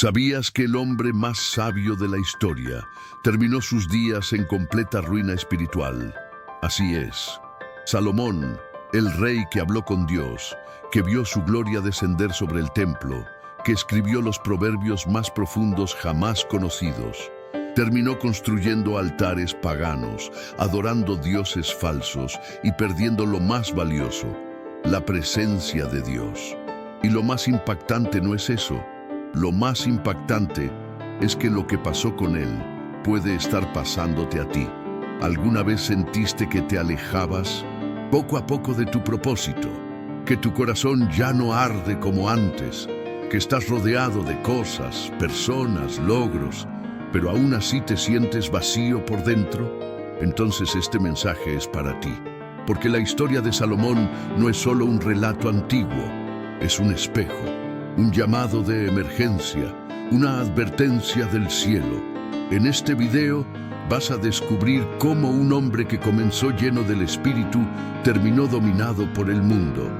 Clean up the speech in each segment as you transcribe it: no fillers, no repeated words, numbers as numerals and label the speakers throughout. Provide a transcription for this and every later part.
Speaker 1: ¿Sabías que el hombre más sabio de la historia terminó sus días en completa ruina espiritual? Así es. Salomón, el rey que habló con Dios, que vio su gloria descender sobre el templo, que escribió los proverbios más profundos jamás conocidos, terminó construyendo altares paganos, adorando dioses falsos y perdiendo lo más valioso, la presencia de Dios. Y lo más impactante no es eso. Lo más impactante es que lo que pasó con él puede estar pasándote a ti. ¿Alguna vez sentiste que te alejabas poco a poco de tu propósito? Que tu corazón ya no arde como antes, que estás rodeado de cosas, personas, logros, pero aún así te sientes vacío por dentro? Entonces este mensaje es para ti, porque la historia de Salomón no es solo un relato antiguo, es un espejo, un llamado de emergencia, una advertencia del cielo. En este video vas a descubrir cómo un hombre que comenzó lleno del Espíritu terminó dominado por el mundo.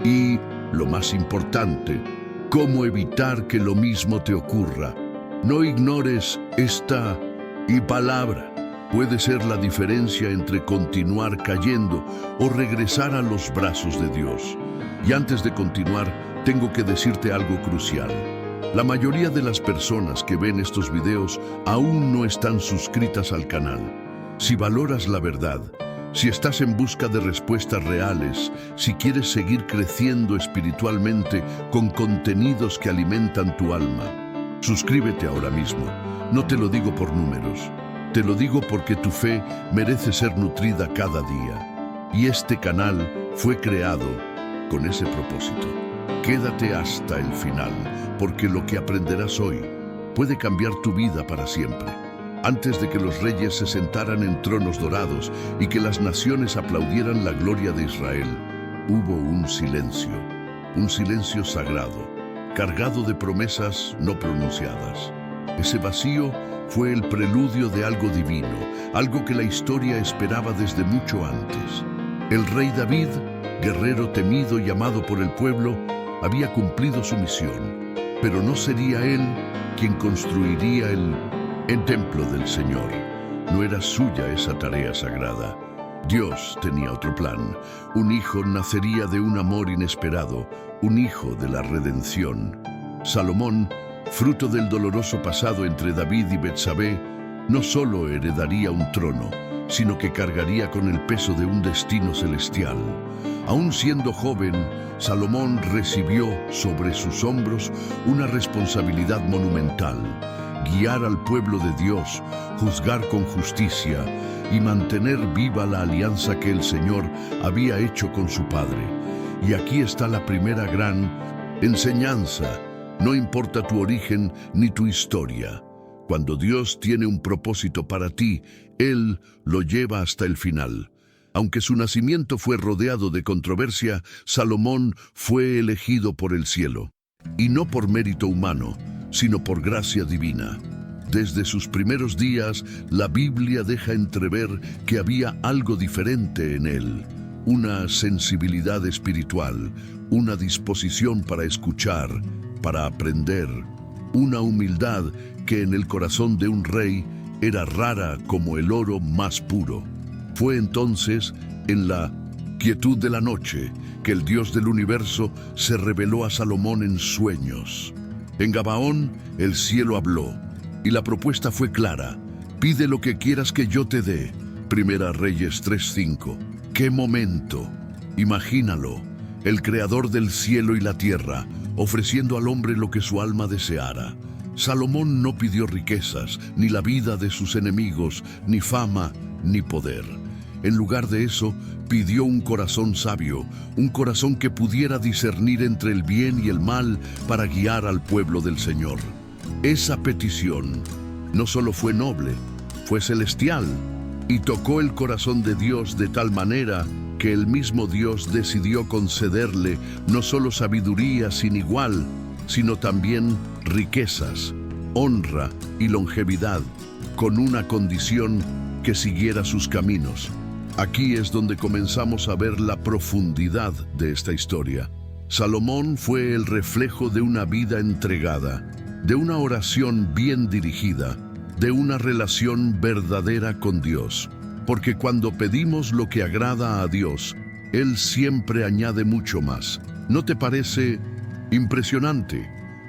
Speaker 1: Y, lo más importante, cómo evitar que lo mismo te ocurra. No ignores esta palabra. Puede ser la diferencia entre continuar cayendo o regresar a los brazos de Dios. Y antes de continuar, tengo que decirte algo crucial. La mayoría de las personas que ven estos videos aún no están suscritas al canal. Si valoras la verdad, si estás en busca de respuestas reales, si quieres seguir creciendo espiritualmente con contenidos que alimentan tu alma, suscríbete ahora mismo. No te lo digo por números, te lo digo porque tu fe merece ser nutrida cada día. Y este canal fue creado con ese propósito. Quédate hasta el final, porque lo que aprenderás hoy puede cambiar tu vida para siempre. Antes de que los reyes se sentaran en tronos dorados y que las naciones aplaudieran la gloria de Israel, hubo un silencio sagrado, cargado de promesas no pronunciadas. Ese vacío fue el preludio de algo divino, algo que la historia esperaba desde mucho antes. El rey David, guerrero temido y amado por el pueblo, había cumplido su misión, pero no sería él quien construiría el templo del Señor. No era suya esa tarea sagrada. Dios tenía otro plan. Un hijo nacería de un amor inesperado, un hijo de la redención. Salomón, fruto del doloroso pasado entre David y Betsabé, no solo heredaría un trono, sino que cargaría con el peso de un destino celestial. Aún siendo joven, Salomón recibió sobre sus hombros una responsabilidad monumental: guiar al pueblo de Dios, juzgar con justicia y mantener viva la alianza que el Señor había hecho con su padre. Y aquí está la primera gran enseñanza: no importa tu origen ni tu historia. Cuando Dios tiene un propósito para ti, Él lo lleva hasta el final. Aunque su nacimiento fue rodeado de controversia, Salomón fue elegido por el cielo. Y no por mérito humano, sino por gracia divina. Desde sus primeros días, la Biblia deja entrever que había algo diferente en él. Una sensibilidad espiritual, una disposición para escuchar, para aprender, una humildad que en el corazón de un rey era rara como el oro más puro. Fue entonces, en la quietud de la noche, que el Dios del universo se reveló a Salomón en sueños. En Gabaón, el cielo habló, y la propuesta fue clara: pide lo que quieras que yo te dé. Primera Reyes 3:5. ¡Qué momento! Imagínalo, el creador del cielo y la tierra, ofreciendo al hombre lo que su alma deseara. Salomón no pidió riquezas, ni la vida de sus enemigos, ni fama, ni poder. En lugar de eso, pidió un corazón sabio, un corazón que pudiera discernir entre el bien y el mal para guiar al pueblo del Señor. Esa petición no solo fue noble, fue celestial, y tocó el corazón de Dios de tal manera que el mismo Dios decidió concederle no solo sabiduría sin igual, sino también riquezas, honra y longevidad, con una condición: que siguiera sus caminos. Aquí es donde comenzamos a ver la profundidad de esta historia. Salomón fue el reflejo de una vida entregada, de una oración bien dirigida, de una relación verdadera con Dios. Porque cuando pedimos lo que agrada a Dios, Él siempre añade mucho más. ¿No te parece impresionante?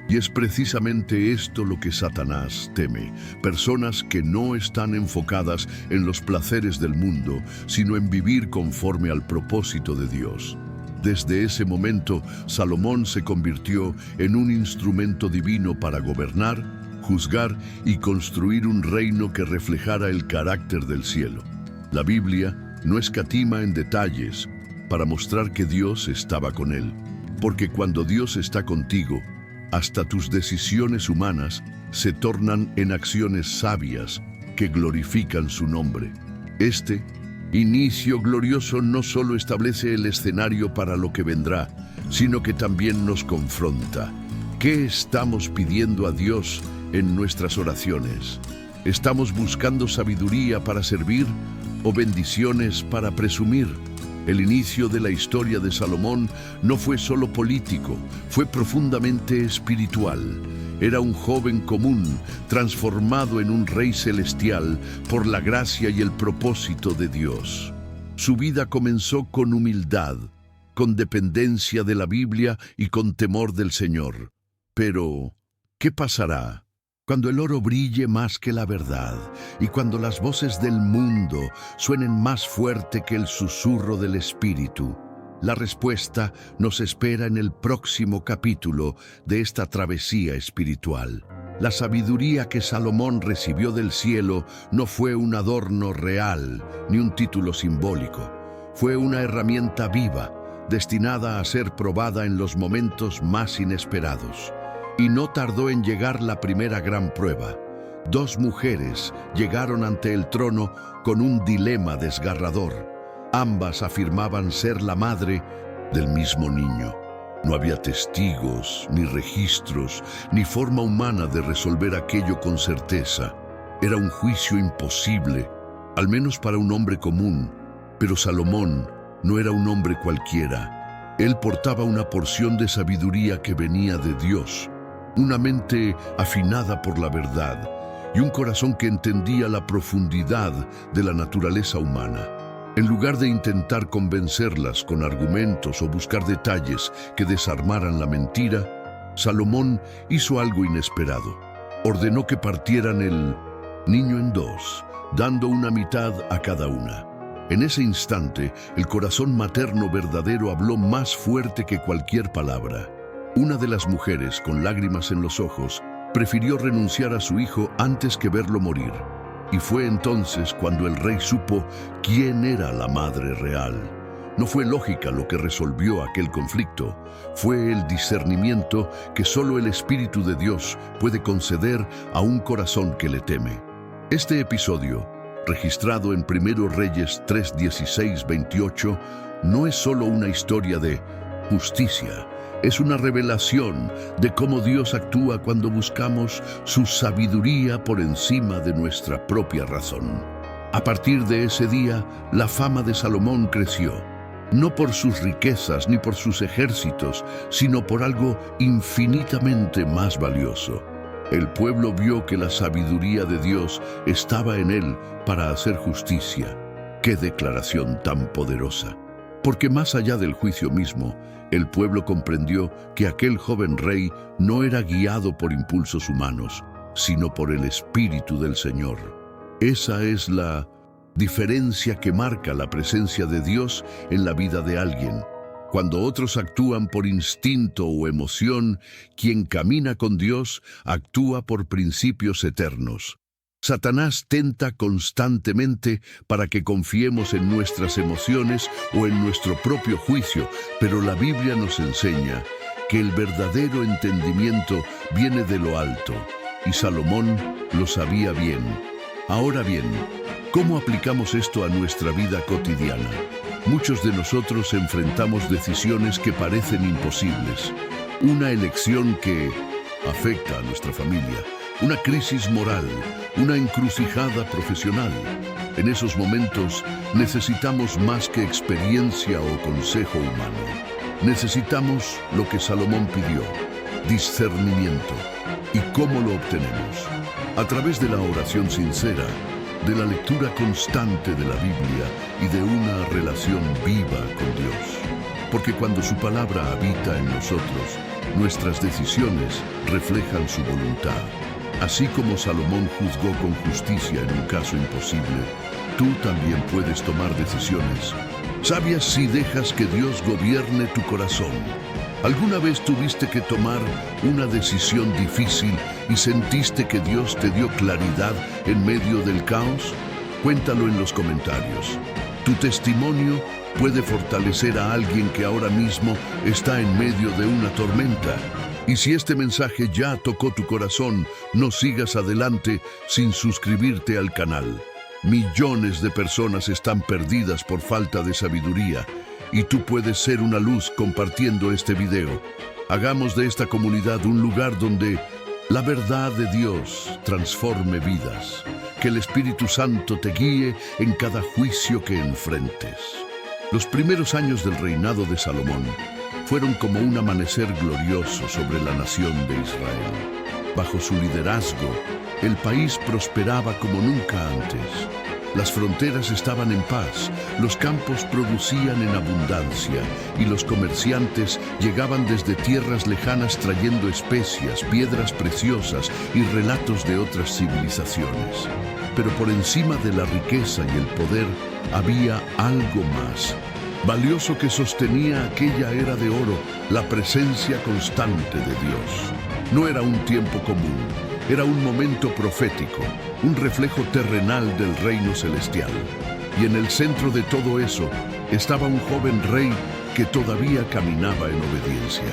Speaker 1: Y es precisamente esto lo que Satanás teme. Personas que no están enfocadas en los placeres del mundo, sino en vivir conforme al propósito de Dios. Desde ese momento, Salomón se convirtió en un instrumento divino para gobernar, juzgar y construir un reino que reflejara el carácter del cielo. La Biblia no escatima en detalles para mostrar que Dios estaba con él, porque cuando Dios está contigo, hasta tus decisiones humanas se tornan en acciones sabias que glorifican su nombre. Este inicio glorioso no solo establece el escenario para lo que vendrá, sino que también nos confronta. ¿Qué estamos pidiendo a Dios en nuestras oraciones? ¿Estamos buscando sabiduría para servir o bendiciones para presumir? El inicio de la historia de Salomón no fue solo político, fue profundamente espiritual. Era un joven común, transformado en un rey celestial por la gracia y el propósito de Dios. Su vida comenzó con humildad, con dependencia de la Biblia y con temor del Señor. Pero, ¿qué pasará cuando el oro brille más que la verdad y cuando las voces del mundo suenen más fuerte que el susurro del Espíritu? La respuesta nos espera en el próximo capítulo de esta travesía espiritual. La sabiduría que Salomón recibió del cielo no fue un adorno real ni un título simbólico. Fue una herramienta viva, destinada a ser probada en los momentos más inesperados. Y no tardó en llegar la primera gran prueba. Dos mujeres llegaron ante el trono con un dilema desgarrador. Ambas afirmaban ser la madre del mismo niño. No había testigos, ni registros, ni forma humana de resolver aquello con certeza. Era un juicio imposible, al menos para un hombre común. Pero Salomón no era un hombre cualquiera. Él portaba una porción de sabiduría que venía de Dios, una mente afinada por la verdad y un corazón que entendía la profundidad de la naturaleza humana. En lugar de intentar convencerlas con argumentos o buscar detalles que desarmaran la mentira, Salomón hizo algo inesperado. Ordenó que partieran el niño en dos, dando una mitad a cada una. En ese instante, el corazón materno verdadero habló más fuerte que cualquier palabra. Una de las mujeres, con lágrimas en los ojos, prefirió renunciar a su hijo antes que verlo morir. Y fue entonces cuando el rey supo quién era la madre real. No fue lógica lo que resolvió aquel conflicto, fue el discernimiento que solo el Espíritu de Dios puede conceder a un corazón que le teme. Este episodio, registrado en 1 Reyes 3, 16, 28, no es solo una historia de justicia. Es una revelación de cómo Dios actúa cuando buscamos su sabiduría por encima de nuestra propia razón. A partir de ese día, la fama de Salomón creció, no por sus riquezas ni por sus ejércitos, sino por algo infinitamente más valioso. El pueblo vio que la sabiduría de Dios estaba en él para hacer justicia. ¡Qué declaración tan poderosa! Porque más allá del juicio mismo, el pueblo comprendió que aquel joven rey no era guiado por impulsos humanos, sino por el Espíritu del Señor. Esa es la diferencia que marca la presencia de Dios en la vida de alguien. Cuando otros actúan por instinto o emoción, quien camina con Dios actúa por principios eternos. Satanás tenta constantemente para que confiemos en nuestras emociones o en nuestro propio juicio, pero la Biblia nos enseña que el verdadero entendimiento viene de lo alto, y Salomón lo sabía bien. Ahora bien, ¿cómo aplicamos esto a nuestra vida cotidiana? Muchos de nosotros enfrentamos decisiones que parecen imposibles, una elección que afecta a nuestra familia, una crisis moral, una encrucijada profesional. En esos momentos necesitamos más que experiencia o consejo humano. Necesitamos lo que Salomón pidió: discernimiento. ¿Y cómo lo obtenemos? A través de la oración sincera, de la lectura constante de la Biblia y de una relación viva con Dios. Porque cuando su palabra habita en nosotros, nuestras decisiones reflejan su voluntad. Así como Salomón juzgó con justicia en un caso imposible, tú también puedes tomar decisiones sabias si dejas que Dios gobierne tu corazón. ¿Alguna vez tuviste que tomar una decisión difícil y sentiste que Dios te dio claridad en medio del caos? Cuéntalo en los comentarios. Tu testimonio puede fortalecer a alguien que ahora mismo está en medio de una tormenta. Y si este mensaje ya tocó tu corazón, no sigas adelante sin suscribirte al canal. Millones de personas están perdidas por falta de sabiduría. Y tú puedes ser una luz compartiendo este video. Hagamos de esta comunidad un lugar donde la verdad de Dios transforme vidas. Que el Espíritu Santo te guíe en cada juicio que enfrentes. Los primeros años del reinado de Salomón fueron como un amanecer glorioso sobre la nación de Israel. Bajo su liderazgo, el país prosperaba como nunca antes. Las fronteras estaban en paz, los campos producían en abundancia y los comerciantes llegaban desde tierras lejanas trayendo especias, piedras preciosas y relatos de otras civilizaciones. Pero por encima de la riqueza y el poder había algo más, valioso que sostenía aquella era de oro, la presencia constante de Dios. No era un tiempo común. Era un momento profético, un reflejo terrenal del reino celestial. Y en el centro de todo eso estaba un joven rey que todavía caminaba en obediencia.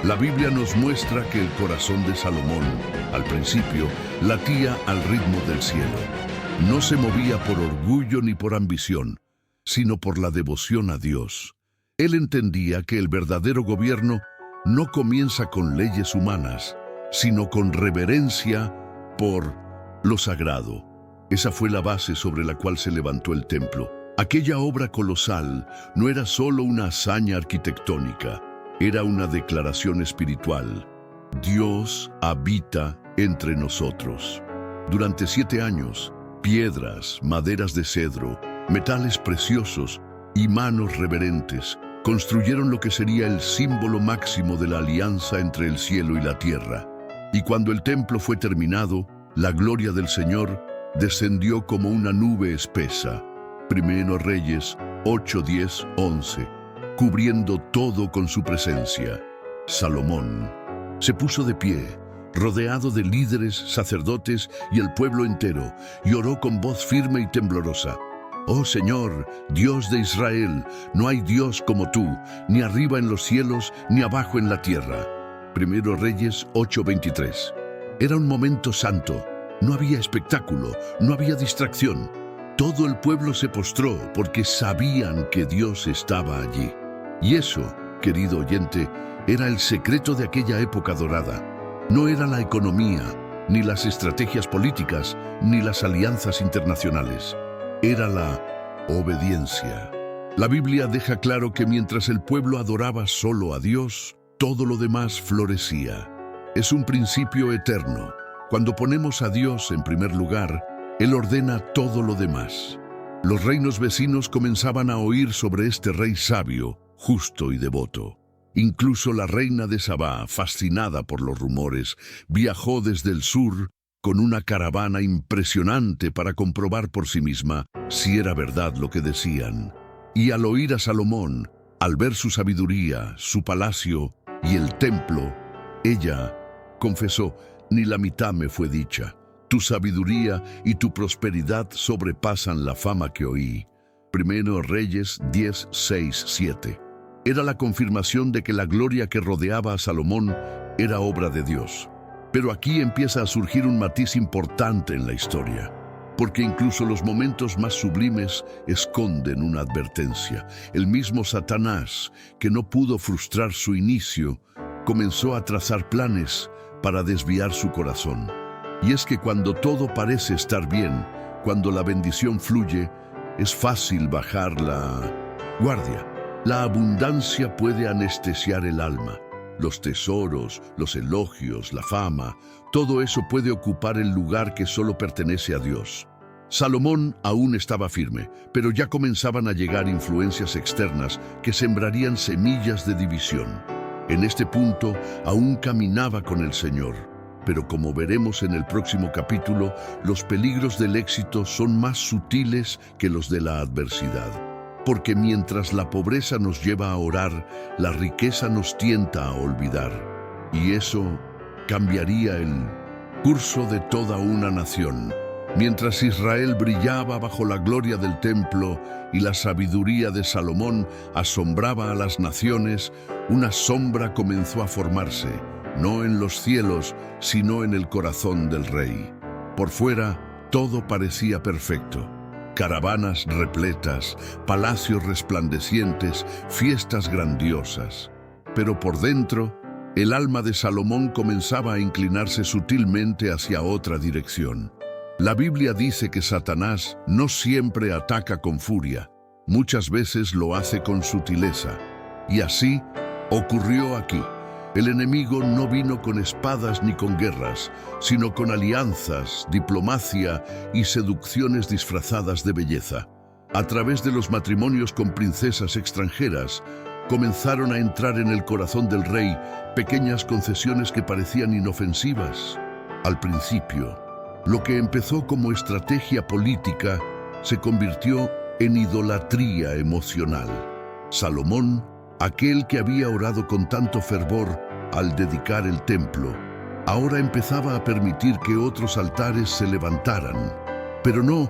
Speaker 1: La Biblia nos muestra que el corazón de Salomón, al principio, latía al ritmo del cielo. No se movía por orgullo ni por ambición, sino por la devoción a Dios. Él entendía que el verdadero gobierno no comienza con leyes humanas, sino con reverencia por lo sagrado. Esa fue la base sobre la cual se levantó el templo. Aquella obra colosal no era solo una hazaña arquitectónica, era una declaración espiritual. Dios habita entre nosotros. Durante 7 años, piedras, maderas de cedro, metales preciosos y manos reverentes construyeron lo que sería el símbolo máximo de la alianza entre el cielo y la tierra. Y cuando el templo fue terminado, la gloria del Señor descendió como una nube espesa. Primero Reyes 8, 10, 11, cubriendo todo con su presencia. Salomón se puso de pie, rodeado de líderes, sacerdotes y el pueblo entero, y oró con voz firme y temblorosa. Oh Señor, Dios de Israel, no hay Dios como tú, ni arriba en los cielos, ni abajo en la tierra. Primero Reyes 8:23. Era un momento santo. No había espectáculo, no había distracción. Todo el pueblo se postró porque sabían que Dios estaba allí. Y eso, querido oyente, era el secreto de aquella época dorada. No era la economía, ni las estrategias políticas, ni las alianzas internacionales. Era la obediencia. La Biblia deja claro que mientras el pueblo adoraba solo a Dios, todo lo demás florecía. Es un principio eterno. Cuando ponemos a Dios en primer lugar, Él ordena todo lo demás. Los reinos vecinos comenzaban a oír sobre este rey sabio, justo y devoto. Incluso la reina de Sabá, fascinada por los rumores, viajó desde el sur con una caravana impresionante para comprobar por sí misma si era verdad lo que decían. Y al oír a Salomón, al ver su sabiduría, su palacio y el templo, ella confesó: ni la mitad me fue dicha. Tu sabiduría y tu prosperidad sobrepasan la fama que oí. Primero Reyes 10, 6, 7. Era la confirmación de que la gloria que rodeaba a Salomón era obra de Dios. Pero aquí empieza a surgir un matiz importante en la historia, porque incluso los momentos más sublimes esconden una advertencia. El mismo Satanás, que no pudo frustrar su inicio, comenzó a trazar planes para desviar su corazón. Y es que cuando todo parece estar bien, cuando la bendición fluye, es fácil bajar la guardia. La abundancia puede anestesiar el alma. los tesoros, los elogios, la fama, todo eso puede ocupar el lugar que solo pertenece a Dios. Salomón aún estaba firme, pero ya comenzaban a llegar influencias externas que sembrarían semillas de división. En este punto aún caminaba con el Señor, pero como veremos en el próximo capítulo, los peligros del éxito son más sutiles que los de la adversidad. Porque mientras la pobreza nos lleva a orar, la riqueza nos tienta a olvidar. Y eso cambiaría el curso de toda una nación. Mientras Israel brillaba bajo la gloria del templo y la sabiduría de Salomón asombraba a las naciones, una sombra comenzó a formarse, no en los cielos, sino en el corazón del rey. Por fuera, todo parecía perfecto. Caravanas repletas, palacios resplandecientes, fiestas grandiosas. Pero por dentro, el alma de Salomón comenzaba a inclinarse sutilmente hacia otra dirección. La Biblia dice que Satanás no siempre ataca con furia, muchas veces lo hace con sutileza. Y así ocurrió aquí. El enemigo no vino con espadas ni con guerras, sino con alianzas, diplomacia y seducciones disfrazadas de belleza. A través de los matrimonios con princesas extranjeras, comenzaron a entrar en el corazón del rey pequeñas concesiones que parecían inofensivas. Al principio, lo que empezó como estrategia política se convirtió en idolatría emocional. Salomón, aquel que había orado con tanto fervor al dedicar el templo, ahora empezaba a permitir que otros altares se levantaran. Pero no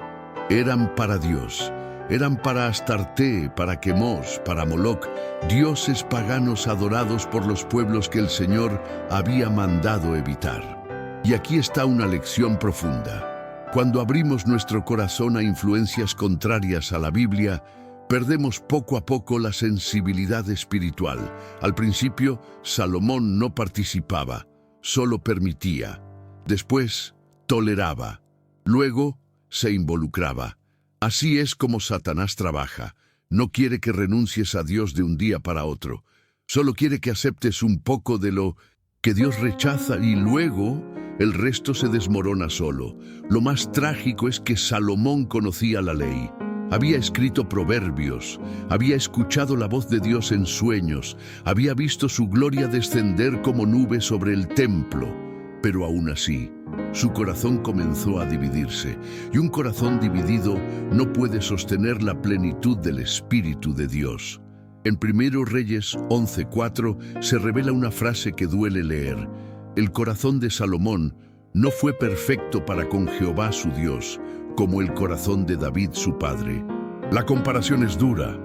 Speaker 1: eran para Dios, eran para Astarte, para Quemos, para Moloc, dioses paganos adorados por los pueblos que el Señor había mandado evitar. Y aquí está una lección profunda. Cuando abrimos nuestro corazón a influencias contrarias a la Biblia, perdemos poco a poco la sensibilidad espiritual. Al principio, Salomón no participaba, solo permitía. Después, toleraba. Luego, se involucraba. Así es como Satanás trabaja. No quiere que renuncies a Dios de un día para otro. Solo quiere que aceptes un poco de lo que Dios rechaza y luego el resto se desmorona solo. Lo más trágico es que Salomón conocía la ley. Había escrito proverbios, había escuchado la voz de Dios en sueños, había visto su gloria descender como nube sobre el templo. Pero aún así, su corazón comenzó a dividirse, y un corazón dividido no puede sostener la plenitud del Espíritu de Dios. En 1 Reyes 11:4 se revela una frase que duele leer. El corazón de Salomón no fue perfecto para con Jehová su Dios, como el corazón de David su padre. La comparación es dura.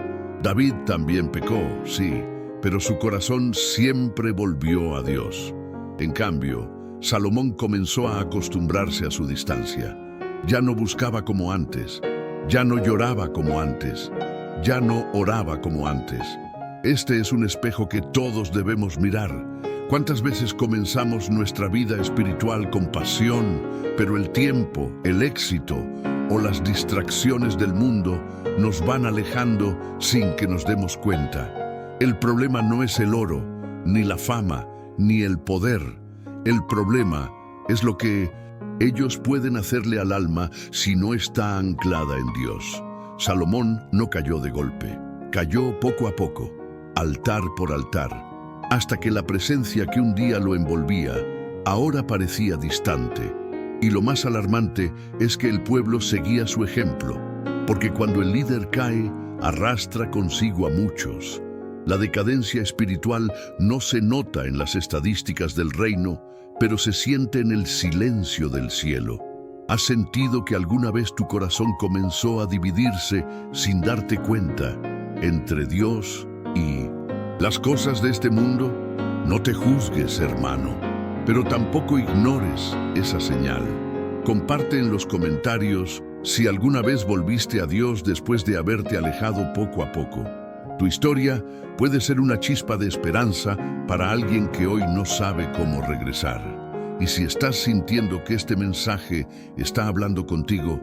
Speaker 1: David también pecó, sí, pero su corazón siempre volvió a Dios. En cambio, Salomón comenzó a acostumbrarse a su distancia. Ya no buscaba como antes, ya no lloraba como antes, ya no oraba como antes. Este es un espejo que todos debemos mirar. ¿Cuántas veces comenzamos nuestra vida espiritual con pasión, pero el tiempo, el éxito o las distracciones del mundo nos van alejando sin que nos demos cuenta? El problema no es el oro, ni la fama, ni el poder. El problema es lo que ellos pueden hacerle al alma si no está anclada en Dios. Salomón no cayó de golpe, cayó poco a poco, altar por altar, hasta que la presencia que un día lo envolvía ahora parecía distante. Y lo más alarmante es que el pueblo seguía su ejemplo, porque cuando el líder cae, arrastra consigo a muchos. La decadencia espiritual no se nota en las estadísticas del reino, pero se siente en el silencio del cielo. ¿Has sentido que alguna vez tu corazón comenzó a dividirse sin darte cuenta entre Dios y las cosas de este mundo? No te juzgues, hermano, pero tampoco ignores esa señal. Comparte en los comentarios si alguna vez volviste a Dios después de haberte alejado poco a poco. Tu historia puede ser una chispa de esperanza para alguien que hoy no sabe cómo regresar. Y si estás sintiendo que este mensaje está hablando contigo,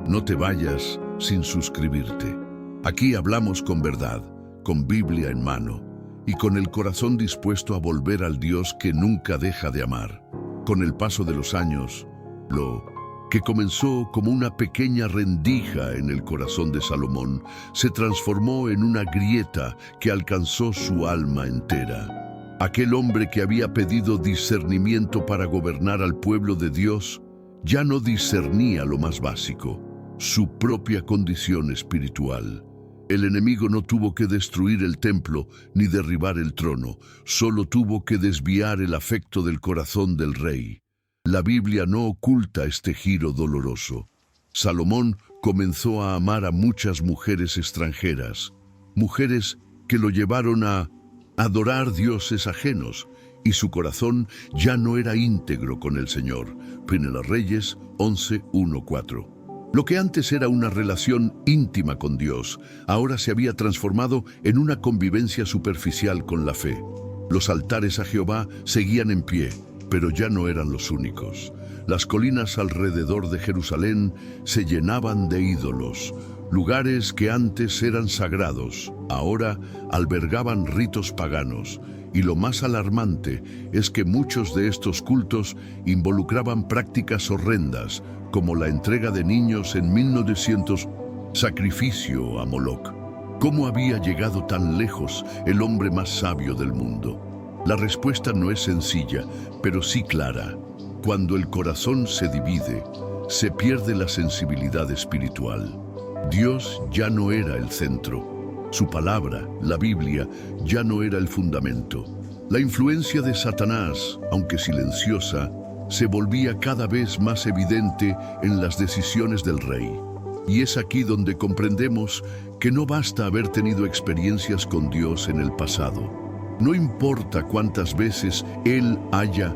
Speaker 1: no te vayas sin suscribirte. Aquí hablamos con verdad, con Biblia en mano. y con el corazón dispuesto a volver al Dios que nunca deja de amar. Con el paso de los años, lo que comenzó como una pequeña rendija en el corazón de Salomón se transformó en una grieta que alcanzó su alma entera. Aquel hombre que había pedido discernimiento para gobernar al pueblo de Dios ya no discernía lo más básico, su propia condición espiritual. El enemigo no tuvo que destruir el templo ni derribar el trono, solo tuvo que desviar el afecto del corazón del rey. La Biblia no oculta este giro doloroso. Salomón comenzó a amar a muchas mujeres extranjeras, mujeres que lo llevaron a adorar dioses ajenos, y su corazón ya no era íntegro con el Señor. Primera Reyes 11:1-4. Lo que antes era una relación íntima con Dios, ahora se había transformado en una convivencia superficial con la fe. Los altares a Jehová seguían en pie, pero ya no eran los únicos. Las colinas alrededor de Jerusalén se llenaban de ídolos. Lugares que antes eran sagrados, ahora albergaban ritos paganos. Y lo más alarmante es que muchos de estos cultos involucraban prácticas horrendas, como la entrega de niños en 1900, sacrificio a Moloch. ¿Cómo había llegado tan lejos el hombre más sabio del mundo? La respuesta no es sencilla, pero sí clara. Cuando el corazón se divide, se pierde la sensibilidad espiritual. Dios ya no era el centro. Su palabra, la Biblia, ya no era el fundamento. La influencia de Satanás, aunque silenciosa, se volvía cada vez más evidente en las decisiones del rey. Y es aquí donde comprendemos que no basta haber tenido experiencias con Dios en el pasado. No importa cuántas veces Él haya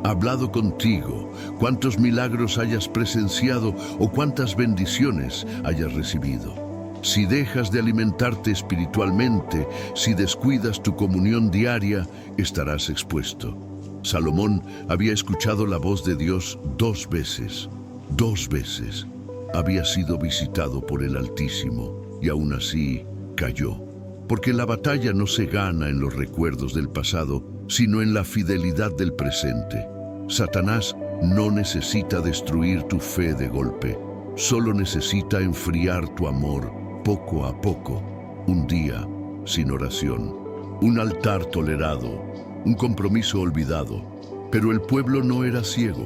Speaker 1: hablado contigo, cuántos milagros hayas presenciado o cuántas bendiciones hayas recibido. Si dejas de alimentarte espiritualmente, si descuidas tu comunión diaria, estarás expuesto. Salomón había escuchado la voz de Dios 2 veces. 2 veces. Había sido visitado por el Altísimo y aún así cayó. Porque la batalla no se gana en los recuerdos del pasado, sino en la fidelidad del presente. Satanás no necesita destruir tu fe de golpe, solo necesita enfriar tu amor poco a poco. Un día sin oración, un altar tolerado, un compromiso olvidado. Pero el pueblo no era ciego.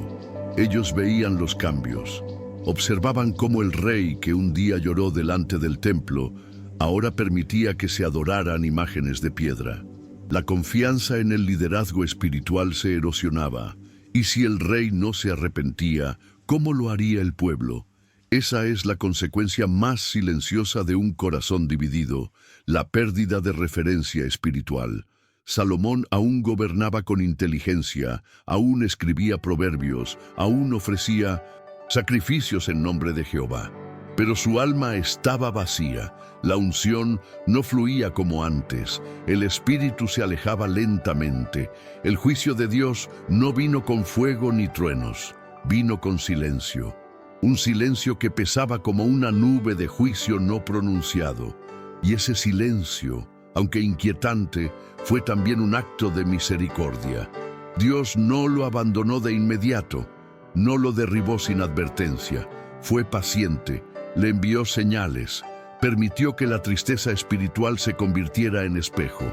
Speaker 1: Ellos veían los cambios. Observaban cómo el rey que un día lloró delante del templo, ahora permitía que se adoraran imágenes de piedra. La confianza en el liderazgo espiritual se erosionaba. Y si el rey no se arrepentía, ¿cómo lo haría el pueblo? Esa es la consecuencia más silenciosa de un corazón dividido, la pérdida de referencia espiritual. Salomón aún gobernaba con inteligencia, aún escribía proverbios, aún ofrecía sacrificios en nombre de Jehová. Pero su alma estaba vacía, la unción no fluía como antes, el espíritu se alejaba lentamente. El juicio de Dios no vino con fuego ni truenos, vino con silencio. Un silencio que pesaba como una nube de juicio no pronunciado. Y ese silencio, aunque inquietante, fue también un acto de misericordia. Dios no lo abandonó de inmediato, no lo derribó sin advertencia, fue paciente, le envió señales, permitió que la tristeza espiritual se convirtiera en espejo,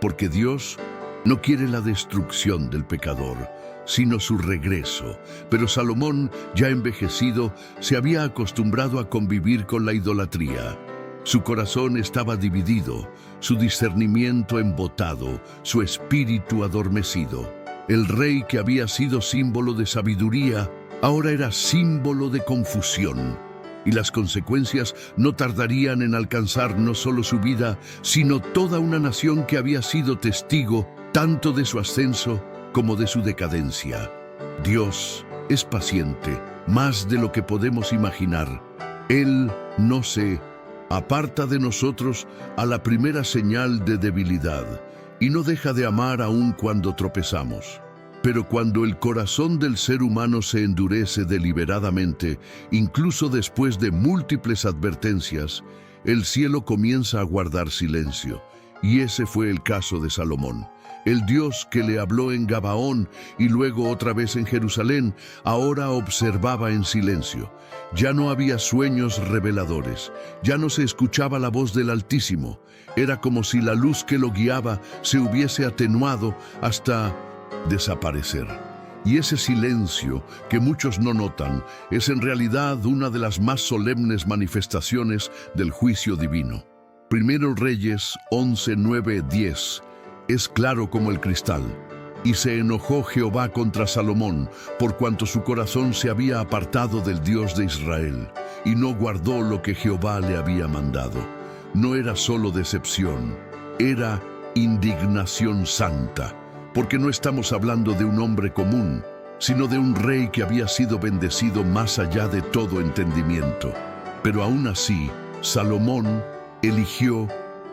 Speaker 1: porque Dios no quiere la destrucción del pecador, sino su regreso. Pero Salomón, ya envejecido, se había acostumbrado a convivir con la idolatría. Su corazón estaba dividido, su discernimiento embotado, su espíritu adormecido. El rey que había sido símbolo de sabiduría, ahora era símbolo de confusión. Y las consecuencias no tardarían en alcanzar no solo su vida, sino toda una nación que había sido testigo tanto de su ascenso como de su decadencia. Dios es paciente, más de lo que podemos imaginar. Él no se aparta de nosotros a la primera señal de debilidad y no deja de amar aun cuando tropezamos. Pero cuando el corazón del ser humano se endurece deliberadamente, incluso después de múltiples advertencias, el cielo comienza a guardar silencio. Y ese fue el caso de Salomón. El Dios que le habló en Gabaón y luego otra vez en Jerusalén, ahora observaba en silencio. Ya no había sueños reveladores, ya no se escuchaba la voz del Altísimo. Era como si la luz que lo guiaba se hubiese atenuado hasta desaparecer. Y ese silencio, que muchos no notan, es en realidad una de las más solemnes manifestaciones del juicio divino. Primero Reyes 11, 9, 10. Es claro como el cristal. Y se enojó Jehová contra Salomón, por cuanto su corazón se había apartado del Dios de Israel, y no guardó lo que Jehová le había mandado. No era solo decepción, era indignación santa, porque no estamos hablando de un hombre común, sino de un rey que había sido bendecido más allá de todo entendimiento. Pero aún así, Salomón eligió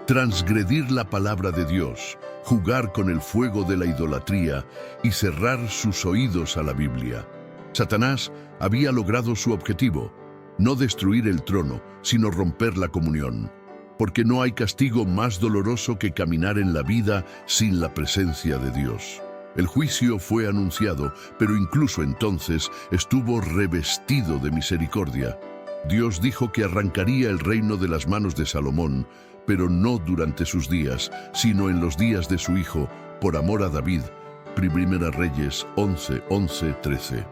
Speaker 1: transgredir la palabra de Dios, jugar con el fuego de la idolatría y cerrar sus oídos a la Biblia. Satanás había logrado su objetivo, no destruir el trono, sino romper la comunión. Porque no hay castigo más doloroso que caminar en la vida sin la presencia de Dios. El juicio fue anunciado, pero incluso entonces estuvo revestido de misericordia. Dios dijo que arrancaría el reino de las manos de Salomón, pero no durante sus días, sino en los días de su hijo, por amor a David. Primera Reyes 11, 11, 13.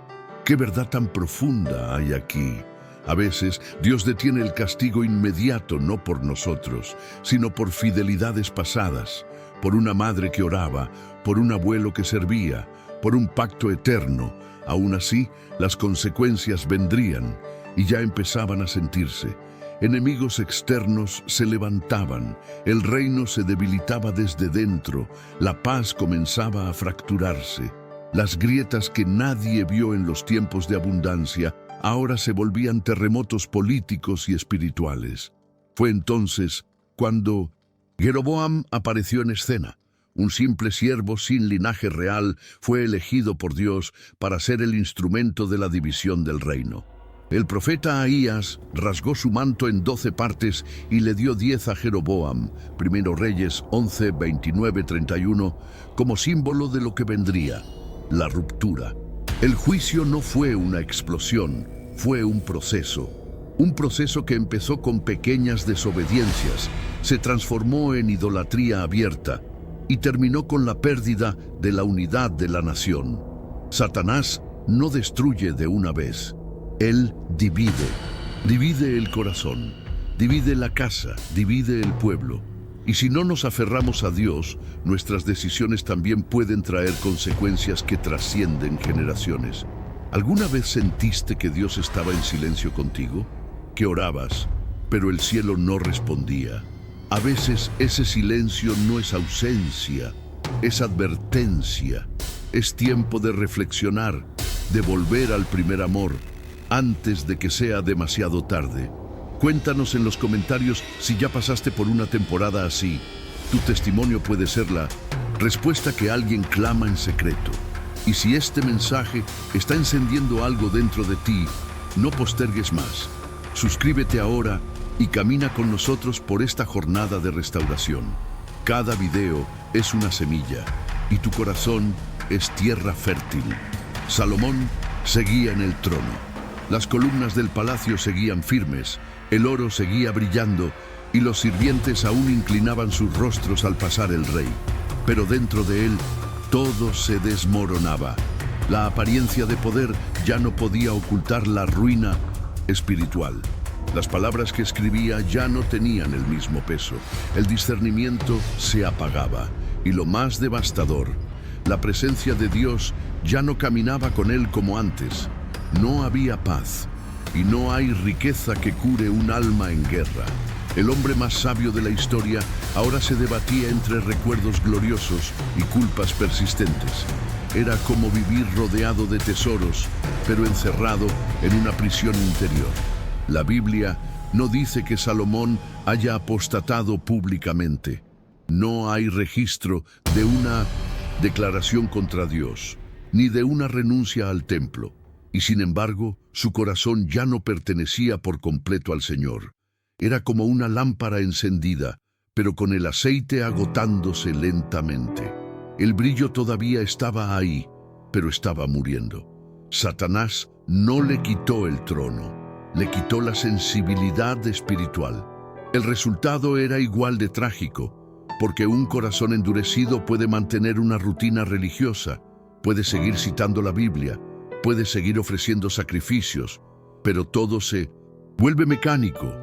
Speaker 1: ¡Qué verdad tan profunda hay aquí! A veces, Dios detiene el castigo inmediato no por nosotros, sino por fidelidades pasadas, por una madre que oraba, por un abuelo que servía, por un pacto eterno. Aún así, las consecuencias vendrían y ya empezaban a sentirse. Enemigos externos se levantaban, el reino se debilitaba desde dentro, la paz comenzaba a fracturarse. Las grietas que nadie vio en los tiempos de abundancia ahora se volvían terremotos políticos y espirituales. Fue entonces cuando Jeroboam apareció en escena. Un simple siervo sin linaje real fue elegido por Dios para ser el instrumento de la división del reino. El profeta Ahías rasgó su manto en 12 partes y le dio 10 a Jeroboam, Primero Reyes 11, 29, 31, como símbolo de lo que vendría, la ruptura. El juicio no fue una explosión, fue un proceso que empezó con pequeñas desobediencias, se transformó en idolatría abierta y terminó con la pérdida de la unidad de la nación. Satanás no destruye de una vez. Él divide el corazón, divide la casa, divide el pueblo. Y si no nos aferramos a Dios, nuestras decisiones también pueden traer consecuencias que trascienden generaciones. ¿Alguna vez sentiste que Dios estaba en silencio contigo? Que orabas, pero el cielo no respondía. A veces ese silencio no es ausencia, es advertencia. Es tiempo de reflexionar, de volver al primer amor, antes de que sea demasiado tarde. Cuéntanos en los comentarios si ya pasaste por una temporada así. Tu testimonio puede ser la respuesta que alguien clama en secreto. Y si este mensaje está encendiendo algo dentro de ti, no postergues más. Suscríbete ahora y camina con nosotros por esta jornada de restauración. Cada video es una semilla y tu corazón es tierra fértil. Salomón seguía en el trono. Las columnas del palacio seguían firmes, el oro seguía brillando y los sirvientes aún inclinaban sus rostros al pasar el rey. Pero dentro de él, todo se desmoronaba. La apariencia de poder ya no podía ocultar la ruina espiritual. Las palabras que escribía ya no tenían el mismo peso. El discernimiento se apagaba. Y lo más devastador, la presencia de Dios ya no caminaba con él como antes. No había paz, y no hay riqueza que cure un alma en guerra. El hombre más sabio de la historia ahora se debatía entre recuerdos gloriosos y culpas persistentes. Era como vivir rodeado de tesoros, pero encerrado en una prisión interior. La Biblia no dice que Salomón haya apostatado públicamente. No hay registro de una declaración contra Dios, ni de una renuncia al templo. Y sin embargo, su corazón ya no pertenecía por completo al Señor. Era como una lámpara encendida, pero con el aceite agotándose lentamente. El brillo todavía estaba ahí, pero estaba muriendo. Satanás no le quitó el trono, le quitó la sensibilidad espiritual. El resultado era igual de trágico, porque un corazón endurecido puede mantener una rutina religiosa, puede seguir citando la Biblia, puede seguir ofreciendo sacrificios, pero todo se vuelve mecánico,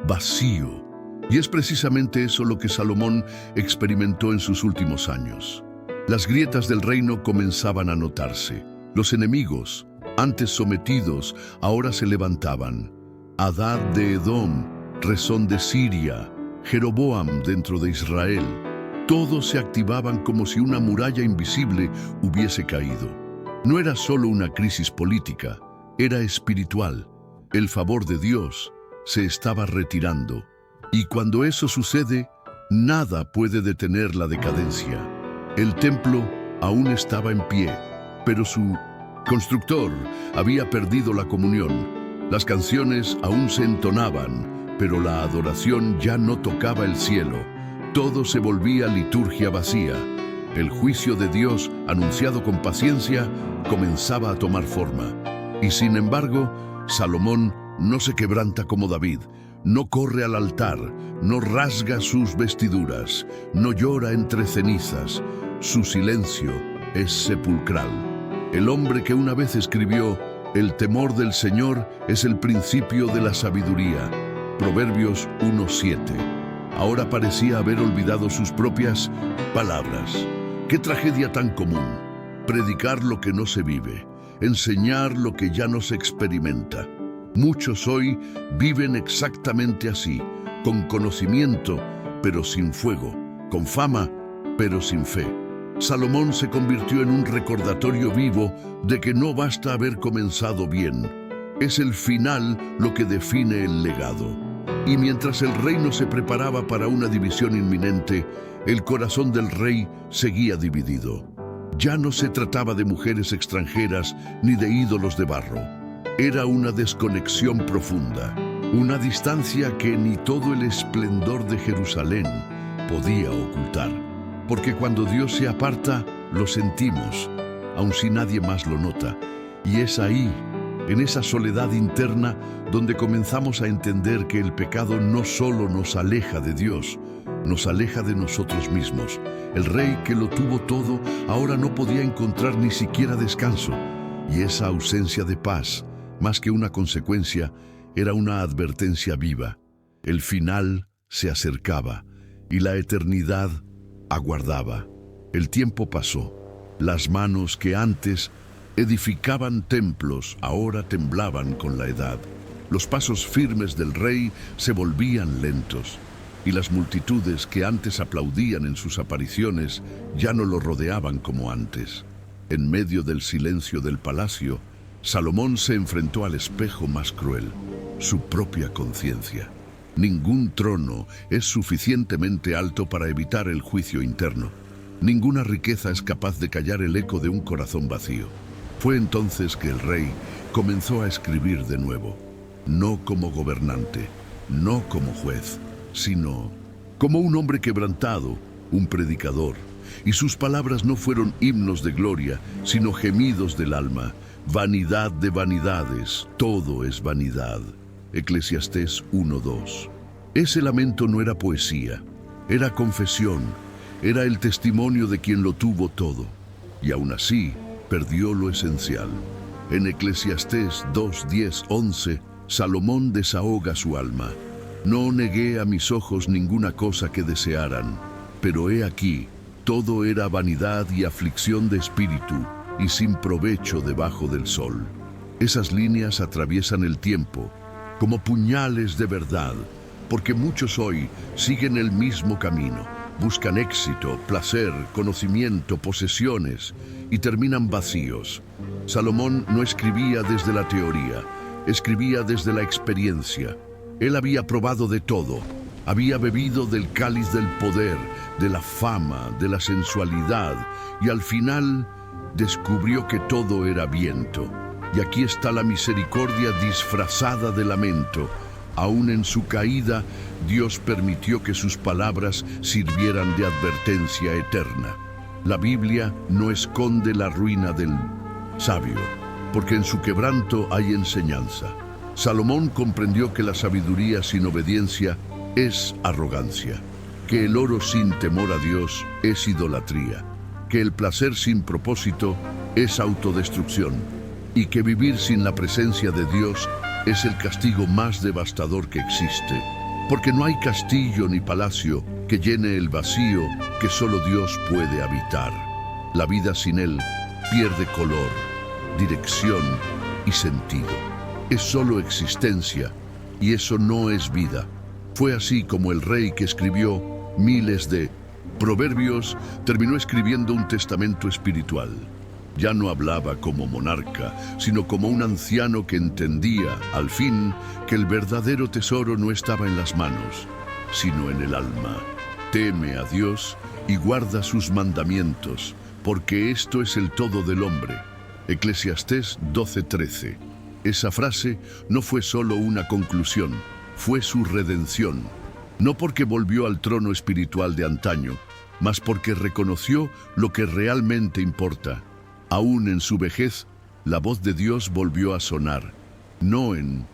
Speaker 1: vacío. Y es precisamente eso lo que Salomón experimentó en sus últimos años. Las grietas del reino comenzaban a notarse. Los enemigos, antes sometidos, ahora se levantaban. Hadad de Edom, Rezón de Siria, Jeroboam dentro de Israel. Todos se activaban como si una muralla invisible hubiese caído. No era solo una crisis política, era espiritual. El favor de Dios se estaba retirando. Y cuando eso sucede, nada puede detener la decadencia. El templo aún estaba en pie, pero su constructor había perdido la comunión. Las canciones aún se entonaban, pero la adoración ya no tocaba el cielo. Todo se volvía liturgia vacía. El juicio de Dios, anunciado con paciencia, comenzaba a tomar forma. Y sin embargo, Salomón no se quebranta como David, no corre al altar, no rasga sus vestiduras, no llora entre cenizas. Su silencio es sepulcral. El hombre que una vez escribió: "El temor del Señor es el principio de la sabiduría", Proverbios 1:7. Ahora parecía haber olvidado sus propias palabras. ¡Qué tragedia tan común! Predicar lo que no se vive, enseñar lo que ya no se experimenta. Muchos hoy viven exactamente así, con conocimiento, pero sin fuego, con fama, pero sin fe. Salomón se convirtió en un recordatorio vivo de que no basta haber comenzado bien. Es el final lo que define el legado. Y mientras el reino se preparaba para una división inminente, el corazón del rey seguía dividido. Ya no se trataba de mujeres extranjeras ni de ídolos de barro. Era una desconexión profunda, una distancia que ni todo el esplendor de Jerusalén podía ocultar. Porque cuando Dios se aparta, lo sentimos, aun si nadie más lo nota. Y es ahí, en esa soledad interna, donde comenzamos a entender que el pecado no solo nos aleja de Dios, nos aleja de nosotros mismos. El rey que lo tuvo todo, ahora no podía encontrar ni siquiera descanso. Y esa ausencia de paz, más que una consecuencia, era una advertencia viva. El final se acercaba y la eternidad aguardaba. El tiempo pasó. Las manos que antes edificaban templos ahora temblaban con la edad. Los pasos firmes del rey se volvían lentos, y las multitudes que antes aplaudían en sus apariciones ya no lo rodeaban como antes. En medio del silencio del palacio, Salomón se enfrentó al espejo más cruel, su propia conciencia. Ningún trono es suficientemente alto para evitar el juicio interno. Ninguna riqueza es capaz de callar el eco de un corazón vacío. Fue entonces que el rey comenzó a escribir de nuevo, no como gobernante, no como juez, sino como un hombre quebrantado, un predicador. Y sus palabras no fueron himnos de gloria, sino gemidos del alma. Vanidad de vanidades, todo es vanidad. Eclesiastés 1:2. Ese lamento no era poesía, era confesión, era el testimonio de quien lo tuvo todo. Y aún así, perdió lo esencial. En Eclesiastés 2:10-11, Salomón desahoga su alma. No negué a mis ojos ninguna cosa que desearan, pero he aquí, todo era vanidad y aflicción de espíritu, y sin provecho debajo del sol. Esas líneas atraviesan el tiempo, como puñales de verdad, porque muchos hoy siguen el mismo camino. Buscan éxito, placer, conocimiento, posesiones, y terminan vacíos. Salomón no escribía desde la teoría, escribía desde la experiencia. Él había probado de todo, había bebido del cáliz del poder, de la fama, de la sensualidad, y al final descubrió que todo era viento. Y aquí está la misericordia disfrazada de lamento. Aún en su caída, Dios permitió que sus palabras sirvieran de advertencia eterna. La Biblia no esconde la ruina del sabio, porque en su quebranto hay enseñanza. Salomón comprendió que la sabiduría sin obediencia es arrogancia, que el oro sin temor a Dios es idolatría, que el placer sin propósito es autodestrucción, y que vivir sin la presencia de Dios es el castigo más devastador que existe, porque no hay castillo ni palacio que llene el vacío que solo Dios puede habitar. La vida sin Él pierde color, dirección y sentido. Es solo existencia, y eso no es vida. Fue así como el rey que escribió miles de proverbios terminó escribiendo un testamento espiritual. Ya no hablaba como monarca, sino como un anciano que entendía, al fin, que el verdadero tesoro no estaba en las manos, sino en el alma. Teme a Dios y guarda sus mandamientos, porque esto es el todo del hombre. Eclesiastés 12:13. Esa frase no fue solo una conclusión, fue su redención. No porque volvió al trono espiritual de antaño, mas porque reconoció lo que realmente importa. Aún en su vejez, la voz de Dios volvió a sonar, no en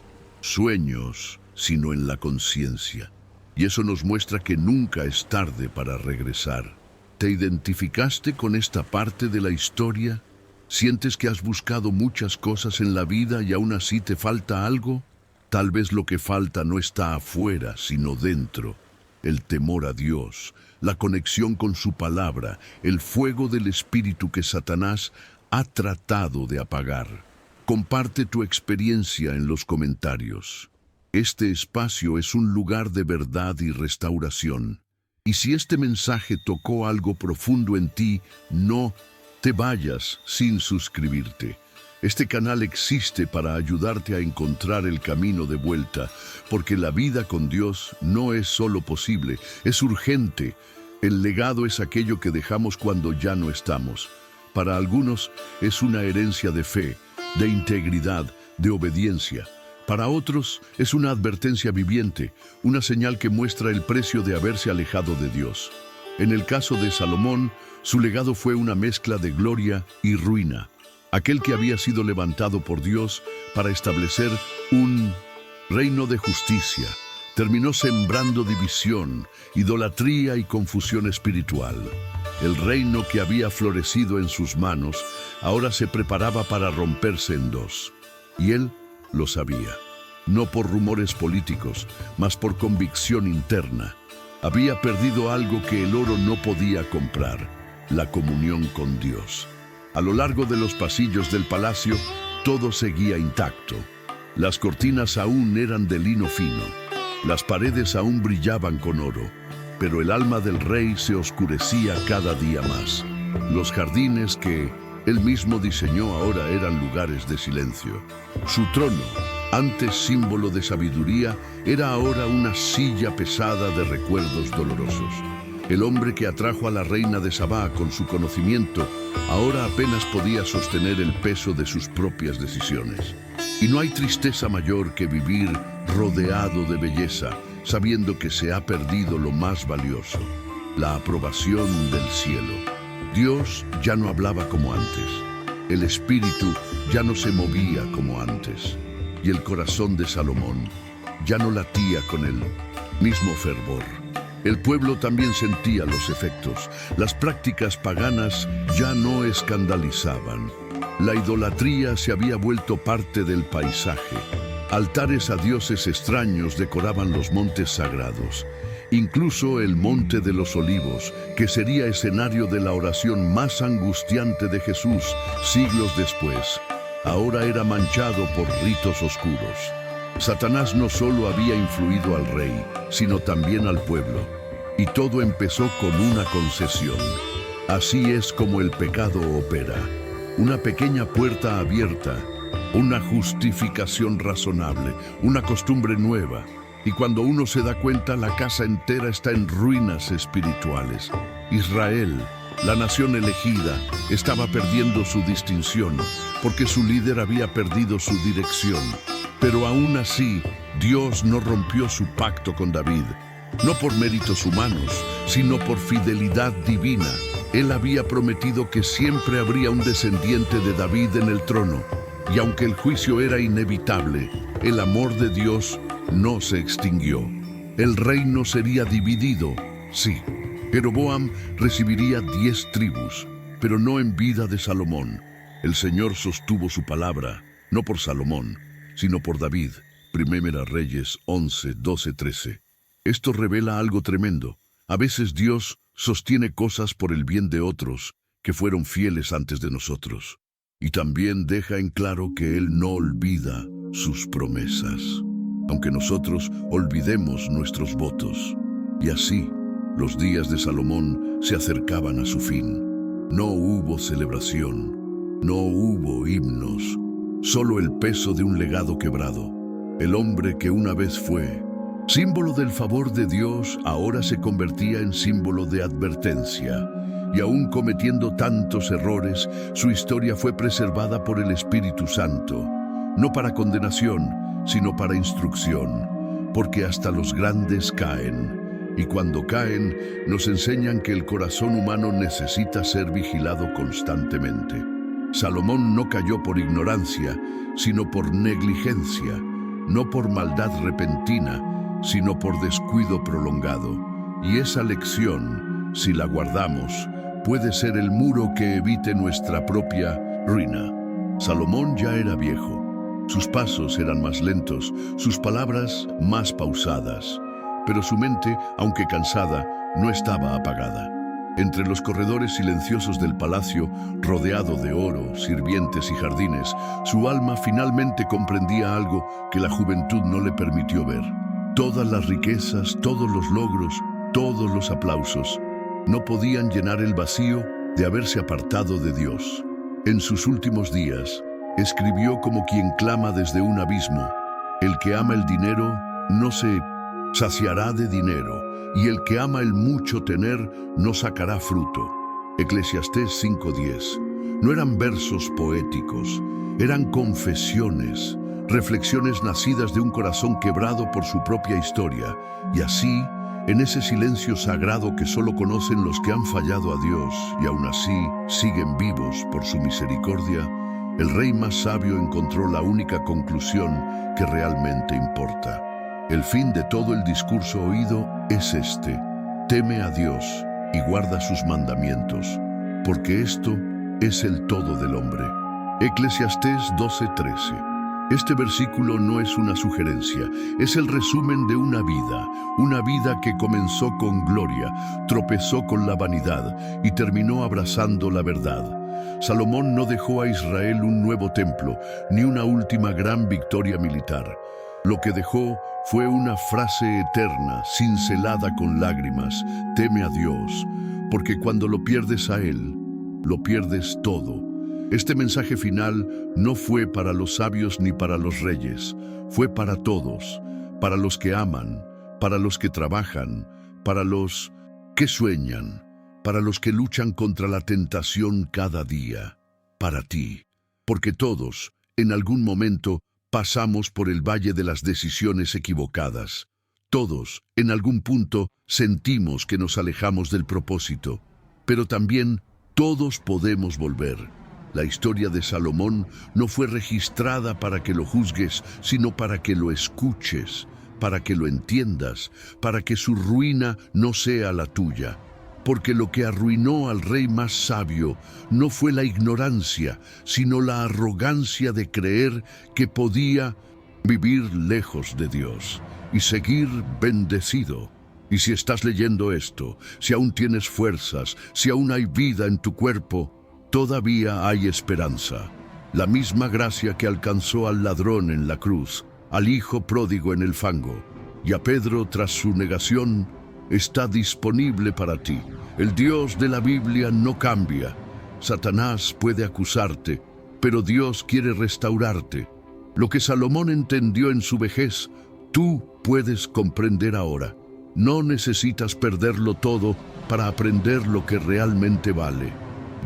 Speaker 1: sueños, sino en la conciencia. Y eso nos muestra que nunca es tarde para regresar. ¿Te identificaste con esta parte de la historia? ¿Sientes que has buscado muchas cosas en la vida y aún así te falta algo? Tal vez lo que falta no está afuera, sino dentro. El temor a Dios, la conexión con su palabra, el fuego del Espíritu que Satanás ha tratado de apagar. Comparte tu experiencia en los comentarios. Este espacio es un lugar de verdad y restauración. Y si este mensaje tocó algo profundo en ti, no te vayas sin suscribirte. Este canal existe para ayudarte a encontrar el camino de vuelta, porque la vida con Dios no es solo posible, es urgente. El legado es aquello que dejamos cuando ya no estamos. Para algunos es una herencia de fe, de integridad, de obediencia. Para otros es una advertencia viviente, una señal que muestra el precio de haberse alejado de Dios. En el caso de Salomón, su legado fue una mezcla de gloria y ruina. Aquel que había sido levantado por Dios para establecer un reino de justicia, terminó sembrando división, idolatría y confusión espiritual. El reino que había florecido en sus manos ahora se preparaba para romperse en dos. Y él lo sabía, no por rumores políticos, mas por convicción interna. Había perdido algo que el oro no podía comprar, la comunión con Dios. A lo largo de los pasillos del palacio, todo seguía intacto. Las cortinas aún eran de lino fino, las paredes aún brillaban con oro, pero el alma del rey se oscurecía cada día más. Los jardines que él mismo diseñó ahora eran lugares de silencio. Su trono, antes símbolo de sabiduría, era ahora una silla pesada de recuerdos dolorosos. El hombre que atrajo a la reina de Sabá con su conocimiento, ahora apenas podía sostener el peso de sus propias decisiones. Y no hay tristeza mayor que vivir rodeado de belleza, sabiendo que se ha perdido lo más valioso, la aprobación del cielo. Dios ya no hablaba como antes, el espíritu ya no se movía como antes, y el corazón de Salomón ya no latía con el mismo fervor. El pueblo también sentía los efectos. Las prácticas paganas ya no escandalizaban. La idolatría se había vuelto parte del paisaje. Altares a dioses extraños decoraban los montes sagrados. Incluso el Monte de los Olivos, que sería escenario de la oración más angustiante de Jesús siglos después, ahora era manchado por ritos oscuros. Satanás no solo había influido al rey, sino también al pueblo. Y todo empezó con una concesión. Así es como el pecado opera. Una pequeña puerta abierta, una justificación razonable, una costumbre nueva. Y cuando uno se da cuenta, la casa entera está en ruinas espirituales. Israel, la nación elegida, estaba perdiendo su distinción, porque su líder había perdido su dirección. Pero aún así, Dios no rompió su pacto con David, no por méritos humanos, sino por fidelidad divina. Él había prometido que siempre habría un descendiente de David en el trono, y aunque el juicio era inevitable, el amor de Dios no se extinguió. El reino sería dividido, sí. Jeroboam recibiría 10 tribus, pero no en vida de Salomón. El Señor sostuvo su palabra, no por Salomón, sino por David. Primera Reyes 11, 12, 13. Esto revela algo tremendo. A veces Dios sostiene cosas por el bien de otros que fueron fieles antes de nosotros. Y también deja en claro que Él no olvida sus promesas, aunque nosotros olvidemos nuestros votos. Y así, los días de Salomón se acercaban a su fin. No hubo celebración, no hubo himnos, solo el peso de un legado quebrado. El hombre que una vez fue símbolo del favor de Dios, ahora se convertía en símbolo de advertencia. Y aún cometiendo tantos errores, su historia fue preservada por el Espíritu Santo, no para condenación, sino para instrucción, porque hasta los grandes caen. Y cuando caen, nos enseñan que el corazón humano necesita ser vigilado constantemente. Salomón no cayó por ignorancia, sino por negligencia, no por maldad repentina, sino por descuido prolongado. Y esa lección, si la guardamos, puede ser el muro que evite nuestra propia ruina. Salomón ya era viejo. Sus pasos eran más lentos, sus palabras más pausadas. Pero su mente, aunque cansada, no estaba apagada. Entre los corredores silenciosos del palacio, rodeado de oro, sirvientes y jardines, su alma finalmente comprendía algo que la juventud no le permitió ver. Todas las riquezas, todos los logros, todos los aplausos, no podían llenar el vacío de haberse apartado de Dios. En sus últimos días, escribió como quien clama desde un abismo: el que ama el dinero no se saciará de dinero, y el que ama el mucho tener no sacará fruto. Eclesiastés 5:10. No eran versos poéticos, eran confesiones, reflexiones nacidas de un corazón quebrado por su propia historia, y así, en ese silencio sagrado que solo conocen los que han fallado a Dios y aún así siguen vivos por su misericordia, el rey más sabio encontró la única conclusión que realmente importa. El fin de todo el discurso oído es este: teme a Dios y guarda sus mandamientos, porque esto es el todo del hombre. Eclesiastés 12:13. Este versículo no es una sugerencia, es el resumen de una vida que comenzó con gloria, tropezó con la vanidad y terminó abrazando la verdad. Salomón no dejó a Israel un nuevo templo, ni una última gran victoria militar. Lo que dejó fue una frase eterna, cincelada con lágrimas: teme a Dios, porque cuando lo pierdes a Él, lo pierdes todo. Este mensaje final no fue para los sabios ni para los reyes, fue para todos, para los que aman, para los que trabajan, para los que sueñan, para los que luchan contra la tentación cada día, para ti, porque todos, en algún momento, pasamos por el valle de las decisiones equivocadas. Todos, en algún punto, sentimos que nos alejamos del propósito, pero también todos podemos volver. La historia de Salomón no fue registrada para que lo juzgues, sino para que lo escuches, para que lo entiendas, para que su ruina no sea la tuya. Porque lo que arruinó al rey más sabio no fue la ignorancia, sino la arrogancia de creer que podía vivir lejos de Dios y seguir bendecido. Y si estás leyendo esto, si aún tienes fuerzas, si aún hay vida en tu cuerpo, todavía hay esperanza. La misma gracia que alcanzó al ladrón en la cruz, al hijo pródigo en el fango, y a Pedro tras su negación, está disponible para ti. El Dios de la Biblia no cambia. Satanás puede acusarte, pero Dios quiere restaurarte. Lo que Salomón entendió en su vejez, tú puedes comprender ahora. No necesitas perderlo todo para aprender lo que realmente vale.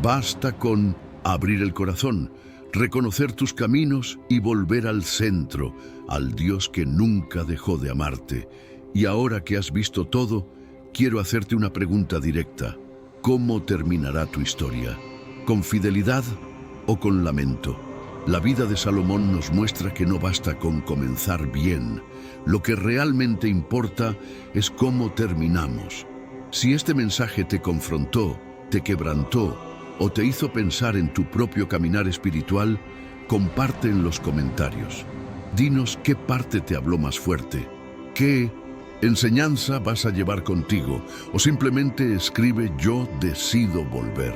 Speaker 1: Basta con abrir el corazón, reconocer tus caminos y volver al centro, al Dios que nunca dejó de amarte. Y ahora que has visto todo, quiero hacerte una pregunta directa. ¿Cómo terminará tu historia? ¿Con fidelidad o con lamento? La vida de Salomón nos muestra que no basta con comenzar bien. Lo que realmente importa es cómo terminamos. Si este mensaje te confrontó, te quebrantó o te hizo pensar en tu propio caminar espiritual, comparte en los comentarios. Dinos qué parte te habló más fuerte, qué enseñanza vas a llevar contigo, o simplemente escribe "Yo decido volver".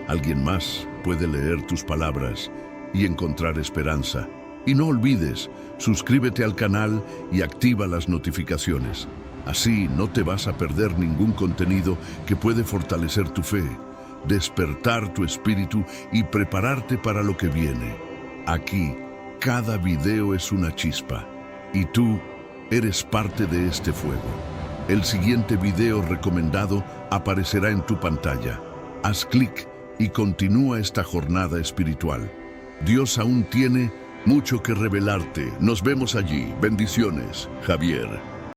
Speaker 1: Alguien más puede leer tus palabras y encontrar esperanza. Y no olvides, suscríbete al canal y activa las notificaciones. Así no te vas a perder ningún contenido que puede fortalecer tu fe, despertar tu espíritu y prepararte para lo que viene. Aquí, cada video es una chispa y tú eres parte de este fuego. El siguiente video recomendado aparecerá en tu pantalla. Haz clic y continúa esta jornada espiritual. Dios aún tiene mucho que revelarte. Nos vemos allí. Bendiciones, Javier.